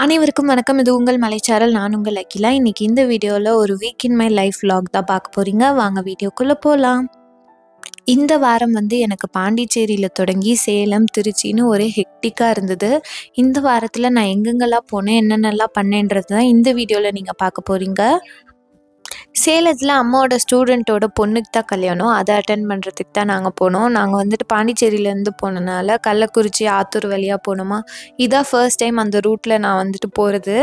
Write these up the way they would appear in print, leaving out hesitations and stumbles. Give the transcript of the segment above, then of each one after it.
அனைவருக்கும் வணக்கம். இது உங்கள் மலைச்சாரல். நான் உங்கள் அகிலா. இன்னைக்கு இந்த வீடியோவில் ஒரு week in my life vlog தான் பார்க்க போறீங்க. வாங்க வீடியோக்குள்ளே போகலாம். இந்த வாரம் எனக்கு பாண்டிச்சேரியில் தொடங்கி சேலம், திருச்சின்னு ஒரே ஹெக்டிக்காக இருந்தது. இந்த வாரத்தில் நான் எங்கெங்கெல்லாம் போனேன், என்னென்னலாம் பண்ணேன்றது தான் இந்த வீடியோவில் நீங்கள் பார்க்க போகிறீங்க. சேலத்தில் அம்மாவோட ஸ்டூடெண்ட்டோட பொண்ணுக்கு தான் கல்யாணம். அதை அட்டென்ட் பண்ணுறதுக்கு தான் நாங்கள் போனோம். நாங்கள் பாண்டிச்சேரியிலேருந்து போனனால கள்ளக்குறிச்சி, ஆத்தூர் வழியாக போனோமா. இதான் ஃபர்ஸ்ட் டைம் அந்த ரூட்டில் நான் போகிறது.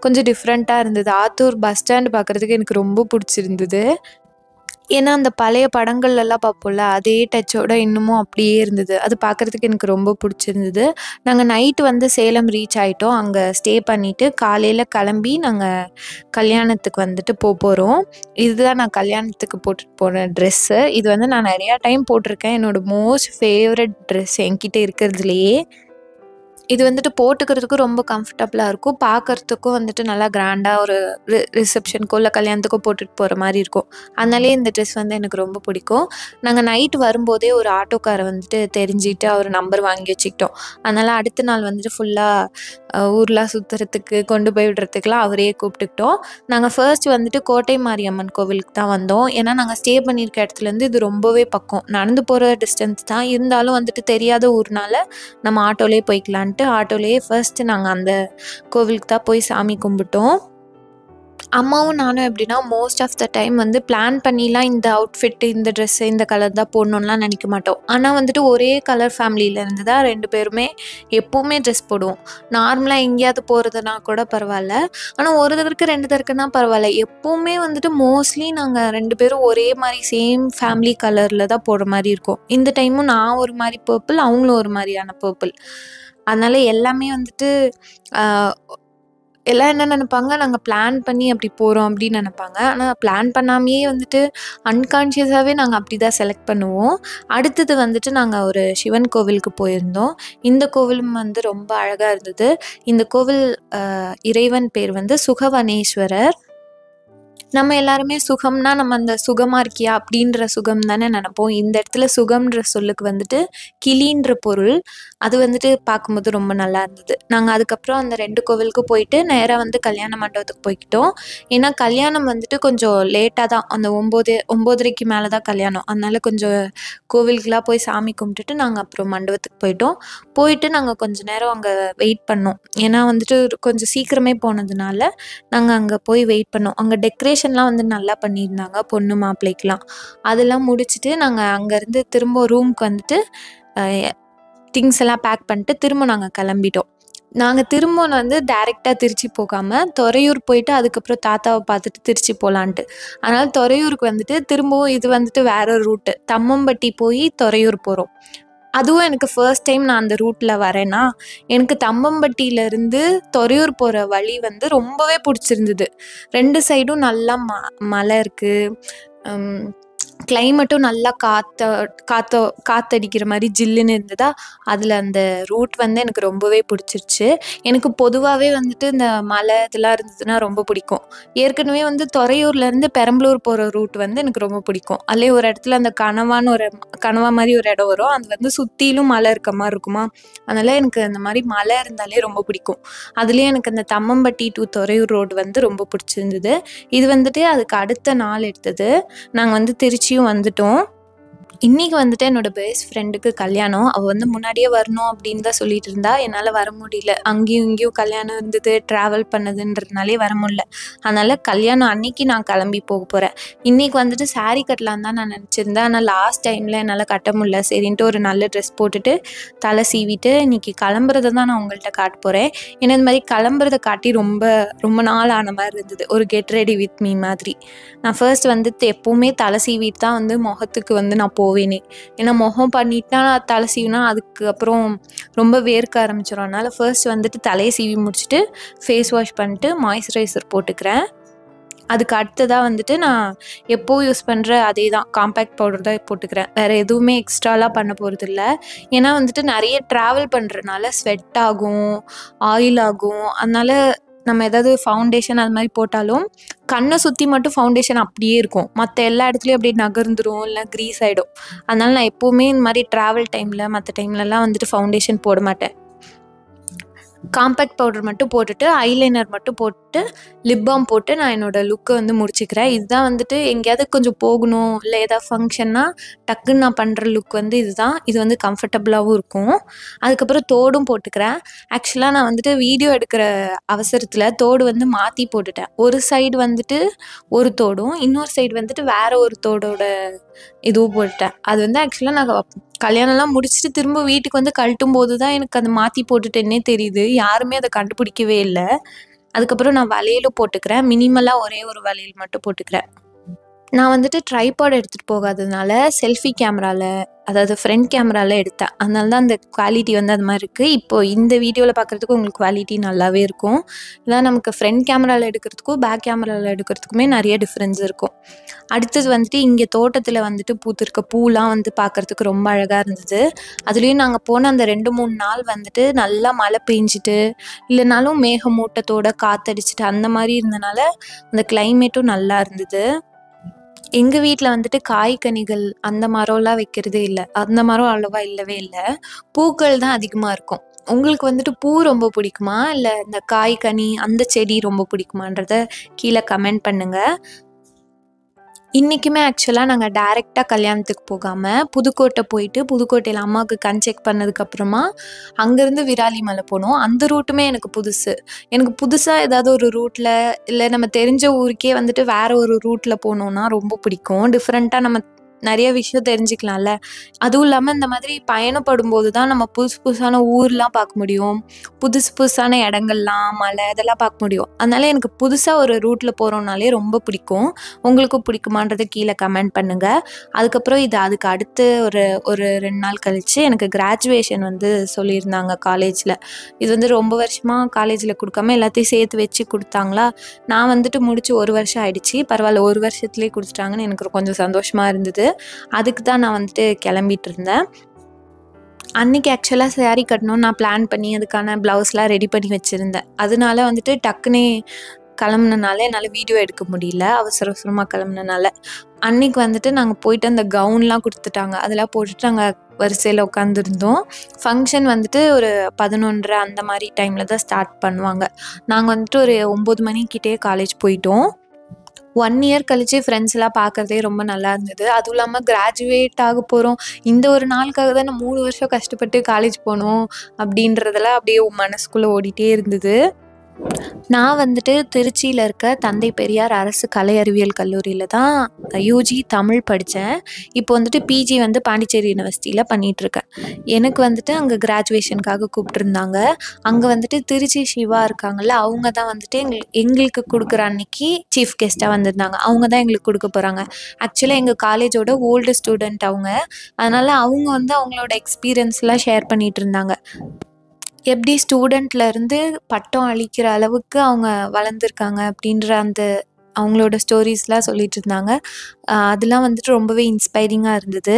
கொஞ்சம் டிஃப்ரெண்ட்டாக இருந்தது. ஆத்தூர் பஸ் ஸ்டாண்டு பார்க்குறதுக்கு எனக்கு ரொம்ப பிடிச்சிருந்தது. ஏன்னா அந்த பழைய படங்கள்லாம் பார்ப்போம்ல, அதே டச்சோட இன்னமும் அப்படியே இருந்தது. அது பார்க்குறதுக்கு எனக்கு ரொம்ப பிடிச்சிருந்தது. நாங்கள் நைட்டு சேலம் ரீச் ஆகிட்டோம். அங்கே ஸ்டே பண்ணிவிட்டு காலையில் கிளம்பி நாங்கள் கல்யாணத்துக்கு போகிறோம். இதுதான் நான் கல்யாணத்துக்கு போட்டுட்டு போன ட்ரெஸ்ஸு. இது நான் நிறையா டைம் போட்டிருக்கேன். என்னோடய மோஸ்ட் ஃபேவரட் ட்ரெஸ் என்கிட்ட இருக்கிறதுலையே. இது போட்டுக்கிறதுக்கு ரொம்ப கம்ஃபர்டபுளாக இருக்கும். பார்க்குறதுக்கும் நல்லா கிராண்டாக ஒரு ரிசப்ஷனுக்கோ இல்லை கல்யாணத்துக்கோ போட்டுட்டு போகிற மாதிரி இருக்கும். அதனாலே இந்த ட்ரெஸ் எனக்கு ரொம்ப பிடிக்கும். நாங்கள் நைட்டு வரும்போதே ஒரு ஆட்டோக்காரை தெரிஞ்சுட்டு அவர் நம்பர் வாங்கி வச்சுக்கிட்டோம். அதனால் அடுத்த நாள் ஃபுல்லாக ஊர்லாம் சுற்றுறதுக்கு கொண்டு போய் விடுறதுக்கெலாம் அவரையே கூப்பிட்டுக்கிட்டோம். நாங்கள் ஃபர்ஸ்ட் கோட்டை மாரியம்மன் கோவிலுக்கு தான் வந்தோம். ஏன்னா நாங்கள் ஸ்டே பண்ணியிருக்க இடத்துலேருந்து இது ரொம்பவே பக்கம். நடந்து போகிற டிஸ்டன்ஸ் தான், இருந்தாலும் தெரியாத ஊர்னால நம்ம ஆட்டோலேயே போய்க்கலான்ட்டு ஆட்டோலேயே ஃபர்ஸ்ட் நாங்கள் அந்த கோவிலுக்கு தான் போய் சாமி கும்பிட்டோம். அம்மாவும் நானும் எப்படின்னா most of the time plan பண்ணிலாம் இந்த அவுட்ஃபிட், இந்த ட்ரெஸ்ஸு, இந்த கலர் தான் போடணும்லாம் நினைக்க மாட்டோம். ஆனால் ஒரே கலர் ஃபேமிலியிலேருந்து தான் 2 பேருமே எப்போவுமே ட்ரெஸ் போடுவோம். நார்மலாக எங்கேயாவது போகிறதுனா கூட பரவாயில்ல. ஆனால் ஒரு தடவைக்கு 2 தடவைக்குன்னா பரவாயில்ல. எப்போவுமே மோஸ்ட்லி நாங்கள் 2 பேரும் ஒரே மாதிரி சேம் ஃபேமிலி கலரில் தான் போடுற மாதிரி இருக்கும். இந்த டைமும் நான் ஒரு மாதிரி பர்பிள், அவங்களும் ஒரு மாதிரியான பர்பிள். அதனால் எல்லாமே எல்லாம் என்ன நினைப்பாங்க, நாங்கள் பிளான் பண்ணி அப்படி போகிறோம் அப்படின்னு நினைப்பாங்க. ஆனால் பிளான் பண்ணாமையே அன்கான்ஷியஸாகவே நாங்கள் அப்படி தான் செலக்ட் பண்ணுவோம். அடுத்தது நாங்கள் ஒரு சிவன் கோவிலுக்கு போயிருந்தோம். இந்த கோவிலும் ரொம்ப அழகாக இருந்தது. இந்த கோவில் இறைவன் பேர் சுகவனேஸ்வரர். நம்ம எல்லாருமே சுகம்னா நம்ம அந்த சுகமாக இருக்கியா அப்படின்ற சுகம் தானே நினைப்போம். இந்த இடத்துல சுகம்ன்ற சொல்லுக்கு கிளின்ற பொருள். அது பார்க்கும்போது ரொம்ப நல்லா இருந்தது. நாங்கள் அதுக்கப்புறம் அந்த 2 கோவிலுக்கு போயிட்டு நேராக கல்யாண மண்டபத்துக்கு போய்க்கிட்டோம். ஏன்னா கல்யாணம் கொஞ்சம் லேட்டாக தான், அந்த 9:30க்கு மேலே தான் கல்யாணம். அதனால கொஞ்சம் கோவிலுக்கெலாம் போய் சாமி கும்பிட்டுட்டு நாங்கள் அப்புறம் மண்டபத்துக்கு போயிட்டு நாங்கள் கொஞ்சம் நேரம் அங்கே வெயிட் பண்ணோம். ஏன்னா கொஞ்சம் சீக்கிரமே போனதுனால நாங்கள் அங்கே போய் வெயிட் பண்ணோம். அங்கே டெக்கரேஷன்லாம் நல்லா பண்ணியிருந்தாங்க பொண்ணு மாப்பிள்ளைக்கெலாம். அதெல்லாம் முடிச்சுட்டு நாங்கள் அங்கேருந்து திரும்ப ரூமுக்கு திங்ஸ் எல்லாம் பேக் பண்ணிட்டு திரும்ப நாங்கள் கிளம்பிட்டோம். நாங்கள் திரும்ப டேரெக்டாக திருச்சி போகாமல் துறையூர் போயிட்டு அதுக்கப்புறம் தாத்தாவை பார்த்துட்டு திருச்சி போகலான்ட்டு. அதனால் துறையூருக்கு திரும்பவும் இது வேற ஒரு ரூட்டு. தம்மம்பட்டி போய் துறையூர் போகிறோம். அதுவும் எனக்கு ஃபர்ஸ்ட் டைம் நான் அந்த ரூட்டில் வரேன்னா, எனக்கு தம்மம்பட்டியிலேருந்து துறையூர் போகிற வழி ரொம்பவே பிடிச்சிருந்தது. 2 சைடும் நல்லா மலை இருக்குது. கிளைமேட்டும் நல்லா காற்றடிக்கிற மாதிரி ஜில்லுன்னு இருந்ததா. அதில் அந்த ரூட் எனக்கு ரொம்பவே பிடிச்சிருச்சு. எனக்கு பொதுவாகவே இந்த மலை இதெல்லாம் இருந்ததுன்னா ரொம்ப பிடிக்கும். ஏற்கனவே துறையூர்லேருந்து பெரம்பலூர் போகிற ரூட் எனக்கு ரொம்ப பிடிக்கும். அதிலே ஒரு இடத்துல அந்த கனவா மாதிரி ஒரு இடம் வரும். அது சுற்றிலும் மலை இருக்க மாதிரி இருக்குமா. அதனால் எனக்கு அந்த மாதிரி மலை இருந்தாலே ரொம்ப பிடிக்கும். அதுலேயே எனக்கு அந்த தம்மம்பட்டி டு துறையூர் ரோடு ரொம்ப பிடிச்சிருந்தது. இது அதுக்கு அடுத்த நாள் எடுத்தது. நாங்கள் திருச்சியும் வந்துட்டோம். இன்றைக்கி என்னோட பெஸ்ட் ஃப்ரெண்டுக்கு கல்யாணம். அவள் முன்னாடியே வரணும் அப்படின்னு தான் சொல்லிட்டு இருந்தா. என்னால் வர முடியல. அங்கேயும் இங்கேயும் கல்யாணம் இருந்தது, ட்ராவல் பண்ணதுன்றதுனாலே வர முடியல. அதனால் கல்யாணம் அன்னைக்கு நான் கிளம்பி போக போகிறேன். இன்றைக்கி சாரீ கட்டலான்னு தான் நான் நினச்சிருந்தேன். ஆனால் லாஸ்ட் டைமில் என்னால் கட்ட முடியல. சரின்ட்டு ஒரு நல்ல ட்ரெஸ் போட்டுட்டு தலை சீவிட்டு இன்றைக்கி கிளம்புறத தான் நான் உங்கள்கிட்ட காட்ட போகிறேன். ஏன்னா இந்த மாதிரி கிளம்புறத காட்டி ரொம்ப ரொம்ப நாள் ஆன மாதிரி இருந்தது. ஒரு கெட் ரெடி வித் மீ மாதிரி. நான் ஃபர்ஸ்ட் எப்போவுமே தலை சீவிட்டு தான் முகத்துக்கு நான் போவேனே. ஏன்னா முகம் பண்ணிட்டா தலை சீவினா அதுக்கப்புறம் ரொம்ப வேர்க்க ஆரம்பிச்சிடும். அதனால் ஃபர்ஸ்ட் தலையை சீவி முடிச்சுட்டு ஃபேஸ் வாஷ் பண்ணிட்டு மாய்ஸ்சரைசர் போட்டுக்கிறேன். அதுக்கு அடுத்ததாக நான் எப்போவும் யூஸ் பண்ணுற அதே தான் காம்பேக்ட் பவுடர் தான் போட்டுக்கிறேன். வேறு எதுவுமே எக்ஸ்ட்ராலாம் பண்ண போகிறது இல்லை. ஏன்னா நிறைய ட்ராவல் பண்ணுறதுனால ஸ்வெட் ஆகும், ஆயில் ஆகும். அதனால் நம்ம ஏதாவது ஃபவுண்டேஷன் அது மாதிரி போட்டாலும் கண்ணை சுற்றி மட்டும் ஃபவுண்டேஷன் அப்படியே இருக்கும். மற்ற எல்லா இடத்துலையும் அப்படியே நகர்ந்துடும், இல்லை க்ரீஸ் ஆகிடும். அதனால் நான் எப்போவுமே இந்த மாதிரி ட்ராவல் டைமில் மற்ற டைம்லலாம் ஃபவுண்டேஷன் போட மாட்டேன். காம்பேக்ட் பவுடர் மட்டும் போட்டுட்டு, ஐலைனர் மட்டும் போட்டு, லிப் பாம் போட்டு நான் என்னோட லுக்க வந்து முடிச்சுக்கிறேன். இதுதான் வந்துட்டு எங்கேயாவது கொஞ்சம் போகணும், இல்ல ஏதாவது ஃபங்ஷன்னா டக்குன்னு நான் பண்ற லுக் வந்து இதுதான். இது வந்து கம்ஃபர்டபுளாவும் இருக்கும். அதுக்கப்புறம் தோடும் போட்டுக்கிறேன். ஆக்சுவலா நான் வந்துட்டு வீடியோ எடுக்கிற அவசரத்துல தோடு வந்து மாத்தி போட்டுட்டேன். ஒரு சைடு வந்துட்டு ஒரு தோடும், இன்னொரு சைடு வந்துட்டு வேற ஒரு தோடோட இதுவும் போட்டுட்டேன். அது வந்து ஆக்சுவலா நான் கல்யாணம்லாம் முடிச்சுட்டு திரும்ப வீட்டுக்கு வந்து கழட்டும்போது தான் எனக்கு அத மாத்தி போட்டுட்டேன்னே தெரியுது. யாருமே அத கண்டுபிடிக்கவே இல்ல. அதுக்கப்புறம் நான் வளையலும் போட்டுக்கிறேன். மினிமலா ஒரே ஒரு வளையல் மட்டும் போட்டுக்கிறேன். நான் வந்துட்டு ட்ரைபாட் எடுத்துட்டு போகாததுனால, செல்ஃபி கேமரால அதாவது ஃப்ரண்ட் கேமரால எடுத்தேன். அதனால தான் அந்த குவாலிட்டி வந்து அது மாரி இருக்கு. இப்போ இந்த வீடியோல பார்க்குறதுக்கு உங்களுக்கு குவாலிட்டி நல்லாவே இருக்கும். இதான் நமக்கு ஃப்ரண்ட் கேமரால எடுக்கிறதுக்கும், பேக் கேமரால எடுக்கிறதுக்குமே நெறைய டிஃப்ரென்ஸ் இருக்கும். அடுத்தது வந்துட்டு இங்கே தோட்டத்தில வந்துட்டு பூத்திருக்க பூலாம் வந்து பார்க்குறதுக்கு ரொம்ப அழகா இருந்தது. அதுலேயும் நாங்க போன அந்த 2, 3 நாள் வந்துட்டு நல்லா மழை பெஞ்சுட்டு, இல்லனாலும் மேகமூட்டத்தோட காத்தடிச்சுட்டு அந்த மாரி இருந்தனால, அந்த கிளைமேட்டும் நல்லா இருந்தது. எங்க வீட்ல வந்துட்டு காய்கனிகள் அந்த மரம்லாம் வைக்கிறதே இல்ல. அந்த மரம் அவ்வளவா இல்லவே இல்ல. பூக்கள் தான் அதிகமா இருக்கும். உங்களுக்கு வந்துட்டு பூ ரொம்ப பிடிக்குமா? இல்ல இந்த காய், கனி அந்த செடி ரொம்ப பிடிக்குமான்றத கீழ கமெண்ட் பண்ணுங்க. இன்னைக்குமே ஆக்சுவலா நாங்க டைரக்ட்டா கல்யாணத்துக்கு போகாம, புதுக்கோட்டை போயிட்டு, புதுக்கோட்டையில அம்மாவுக்கு கண் செக் பண்ணதுக்கப்புறமா, அங்கருந்து விராலிமலை போனோம். அந்த ரூட்டுமே எனக்கு புதுசு. எனக்கு புதுசா ஏதாவது ஒரு ரூட்ல, இல்ல நம்ம தெரிஞ்ச ஊருக்கே வந்துட்டு வேற ஒரு ரூட்ல போனோம்னா ரொம்ப பிடிக்கும். டிஃபரெண்ட்டா நம்ம நெறைய விஷயம் தெரிஞ்சுக்கலாம்ல. அதுவும் இல்லாம இந்த மாதிரி பயணப்படும்போது தான் நம்ம புதுசு புதுசான ஊர்லாம் பார்க்க முடியும். புதுசு புதுசான இடங்கள்லாம், மலை இதெல்லாம் பார்க்க முடியும். அதனால எனக்கு புதுசா ஒரு ரூட்ல போறோம்னாலே ரொம்ப பிடிக்கும். உங்களுக்கும் பிடிக்குமான்றத கீழ கமெண்ட் பண்ணுங்க. அதுக்கப்புறம் அதுக்கு அடுத்து ஒரு ஒரு 2 நாள் கழிச்சு எனக்கு கிராஜுவேஷன் வந்து சொல்லியிருந்தாங்க காலேஜ்ல. இது வந்து ரொம்ப வருஷமா காலேஜ்ல குடுக்காம எல்லாத்தையும் சேர்த்து வச்சு குடுத்தாங்களா, நான் வந்துட்டு முடிச்சு 1 வருஷம் ஆயிடுச்சு. பரவால்ல 1 வருஷத்துலயே குடுத்துட்டாங்கன்னு எனக்கு கொஞ்சம் சந்தோஷமா இருந்தது. அதுக்கு தான் நான் வந்துட்டு கிளம்பிட்டு இருந்தேன். அன்னைக்கு ஆக்சுவலா சாரி கட்டணும்னு நான் பிளான் பண்ணி அதுக்கான ப்ளவுஸ்லாம் ரெடி பண்ணி வச்சிருந்தேன். அதனால வந்துட்டு டக்குனே கிளம்புனனால என்னால வீடியோ எடுக்க முடியல. அவசர அவசரமா கிளம்புனனால. அன்னைக்கு வந்துட்டு நாங்க போயிட்டு அந்த கவுன்லாம் குடுத்துட்டாங்க. அதெல்லாம் போட்டுட்டு நாங்க வரிசையில உட்காந்துருந்தோம். ஃபங்ஷன் வந்துட்டு ஒரு 11:30 அந்த மாரி டைம்ல தான் ஸ்டார்ட் பண்ணுவாங்க. நாங்க வந்துட்டு ஒரு 9 மணிக்கிட்டயே காலேஜ் போயிட்டோம். 1 இயர் கழிச்சு ஃப்ரெண்ட்ஸ்லாம் பார்க்கறதே ரொம்ப நல்லா இருந்தது. அதுவும் இல்லாம கிராஜுவேட் ஆக போறோம். இந்த ஒரு நாளுக்காக தான் நான் 3 வருஷம் கஷ்டப்பட்டு காலேஜ் போனோம். அப்படின்றதெல்லாம் அப்படியே மனசுக்குள்ள ஓடிட்டே இருந்தது. நான் வந்துட்டு திருச்சியில இருக்க தந்தை பெரியார் அரசு கலை அறிவியல் கல்லூரியில தான் யூஜி தமிழ் படிச்சேன். இப்போ வந்துட்டு பிஜி வந்து பாண்டிச்சேரி யுனிவர்சிட்டியில பண்ணிட்டுருக்கேன். எனக்கு வந்துட்டு அங்க கிராஜுவேஷனுக்காக கூப்பிட்டுருந்தாங்க. அங்க வந்துட்டு திருச்சி சிவா இருக்காங்கல்ல, அவங்க தான் வந்துட்டு எங்களுக்கு குடுக்குற அன்னைக்கு சீஃப் கெஸ்ட்டா வந்திருந்தாங்க. அவங்க தான் எங்களுக்கு குடுக்க போறாங்க. ஆக்சுவலா எங்க காலேஜோட ஓல்டு ஸ்டூடெண்ட் அவங்க. அதனால அவங்க வந்து அவங்களோட எக்ஸ்பீரியன்ஸ்லாம் ஷேர் பண்ணிட்டு இருந்தாங்க. எப்படி ஸ்டூடெண்ட்ல இருந்து பட்டம் அளிக்கிற அளவுக்கு அவங்க வளர்ந்துருக்காங்க அப்படின்ற அந்த அவங்களோட ஸ்டோரீஸ்லாம் சொல்லிட்டு இருந்தாங்க. அதெல்லாம் வந்துட்டு ரொம்பவே இன்ஸ்பைரிங்கா இருந்தது.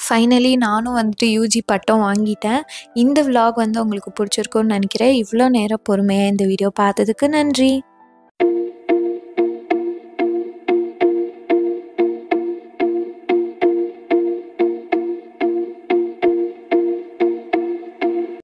ஃபைனலி நானும் வந்துட்டு யூஜி பட்டம் வாங்கிட்டேன். இந்த விலாக் வந்து உங்களுக்கு பிடிச்சிருக்கும்னு நினைக்கிறேன். இவ்வளோ நேரம் பொறுமையா இந்த வீடியோ பார்த்ததுக்கு நன்றி.